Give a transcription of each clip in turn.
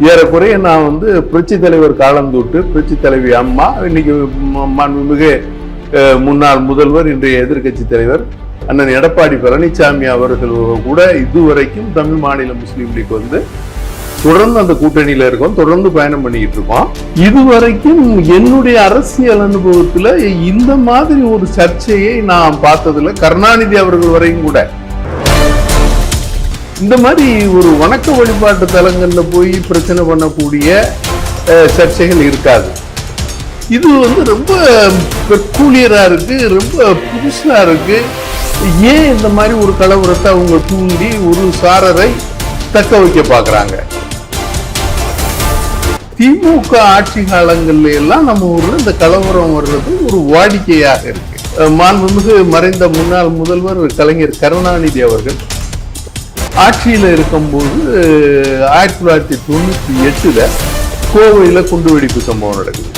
ஏறக்குறைய நான் வந்து புரட்சி தலைவர் காலந்தொட்டு புரட்சி தலைவி அம்மா, இன்னைக்கு மாண்புமிகு முன்னாள் முதல்வர், இன்றைய எதிர்கட்சி தலைவர் அண்ணன் எடப்பாடி பழனிசாமி அவர்கள் கூட இதுவரைக்கும் தமிழ் மாநில முஸ்லீம் லீக் வந்து தொடர்ந்து அந்த கூட்டணியில இருக்கோம், தொடர்ந்து பயணம் பண்ணிக்கிட்டு இருக்கோம். இதுவரைக்கும் என்னுடைய அரசியல் அனுபவத்துல இந்த மாதிரி ஒரு சர்ச்சையை நான் பார்த்ததுல, கருணாநிதி அவர்கள் வரையும் கூட இந்த மாதிரி ஒரு வணக்க வழிபாட்டு தலங்கள்ல போய் பிரச்சனை பண்ணக்கூடிய சர்ச்சைகள் இருக்காது. இது வந்து ரொம்ப பெக்கூலியரா இருக்கு, ரொம்ப புதுசா இருக்கு. ஏன் இந்த மாதிரி ஒரு கலவரத்தை அவங்க தூண்டி ஒரு சாரரை தக்க வைக்க பாக்குறாங்க? திமுக ஆட்சி காலங்கள்ல எல்லாம் நம்ம ஊர்ல இந்த கலவரம் வர்றது ஒரு வாடிக்கையாக இருக்கு. மாண்புமிகு மறைந்த முன்னாள் முதல்வர் கலைஞர் கருணாநிதி அவர்கள் ஆட்சியில இருக்கும்போது 1998 கோவையில குண்டுவெடிப்பு சம்பவம் நடக்குது.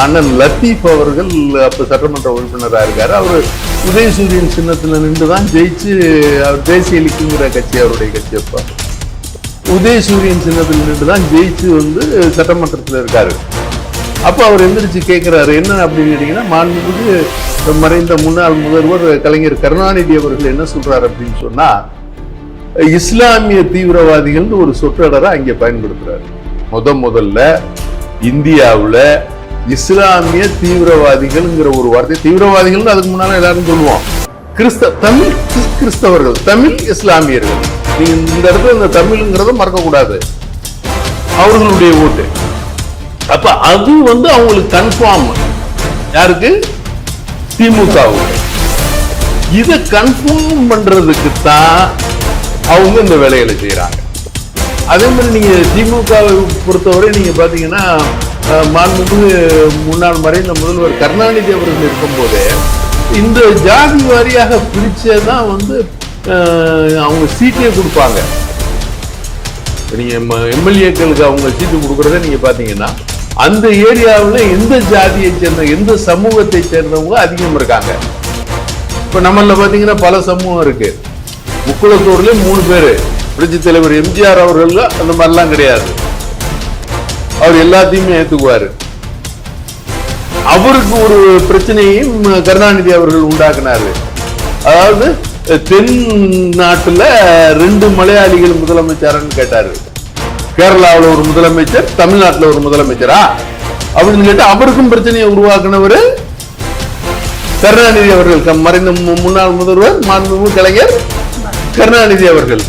அண்ணன் லத்தீப் அவர்கள் அப்ப சட்டமன்ற உறுப்பினராக இருக்காரு. அவர் உதயசூரியன் சின்னத்துல நின்றுதான் ஜெயிச்சு, அவர் தேசிய லீக்குங்கிற கட்சி அவருடைய கட்சி. அப்ப உதயசூரியன் சின்னத்தில் நின்றுதான் ஜெயிச்சு வந்து சட்டமன்றத்தில் இருக்காரு. அப்ப அவர் எந்திரிச்சு கேட்கிறாரு, என்ன அப்படின்னு கேட்டீங்கன்னா, மாண்புமிகு மறைந்த முன்னாள் முதல்வர் கலைஞர் கருணாநிதி அவர்கள் என்ன சொல்றாரு அப்படின்னு சொன்னா, இஸ்லாமிய தீவிரவாதிகள் ஒரு சொற்றொடரை அங்கே பயன்படுத்துறாரு. முதல்ல இந்தியாவுல இஸ்லாமிய தீவிரவாதிகள்ங்கிற ஒரு வார்த்தை, தீவிரவாதிகள் அதுக்கு முன்னால எல்லாரும் சொல்லுவோம், தமிழ் கிறிஸ்தவர்கள், தமிழ் இஸ்லாமியர்கள். நீங்க இந்த இடத்துல இந்த தமிழ்ங்கிறத மறக்க கூடாது, அவர்களுடைய ஓட்டு. அப்ப அது வந்து அவங்களுக்கு கன்ஃபார்ம். யாருக்கு? திமுகவுக்கு. இதை கன்ஃபார்ம் பண்றதுக்கு தான் அவங்க இந்த வேலைகளை செய்யறாங்க. அதே மாதிரி நீங்க திமுகவை பொறுத்தவரை நீங்க பாத்தீங்கன்னா, மாண்புமிகு முன்னாள் மறைந்த முதல்வர் கருணாநிதி அவர்கள் இருக்கும் போதே இந்த ஜாதி வாரியாக பிரிச்சதான் வந்து அவங்க சீட்டே கொடுப்பாங்க. நீங்க எம்எல்ஏக்களுக்கு அவங்க சீட்டு கொடுக்கறத நீங்க பாத்தீங்கன்னா, அந்த ஏரியாவில் எந்த ஜாதியை சேர்ந்த, எந்த சமூகத்தை சேர்ந்தவங்க அதிகம் இருக்காங்க. இப்ப நம்மள பாத்தீங்கன்னா பல சமூகம் இருக்கு. முக்குளத்தூர்ல 3 பேரு. புரட்சி தலைவர் எம்ஜிஆர் அவர்கள் அந்த மாதிரிலாம் கிடையாது. அவர் எல்லாத்தையுமே ஏத்துக்குவாரு. அவருக்கு ஒரு பிரச்சனையும் கருணாநிதி அவர்கள் உண்டாக்குனாரு. அதாவது தென் நாட்டுல 2 மலையாளிகள் முதலமைச்சர்னு கேட்டாரு. கேரளாவில் ஒரு முதலமைச்சர், தமிழ்நாட்டில் ஒரு முதலமைச்சரா அப்படின்னு கேட்டு அவருக்கும் பிரச்சனையை உருவாக்குனவர் கருணாநிதி அவர்கள், மறைந்த முன்னாள் முதல்வர் மாண்புமிகு கலைஞர் கருணாநிதி அவர்கள்.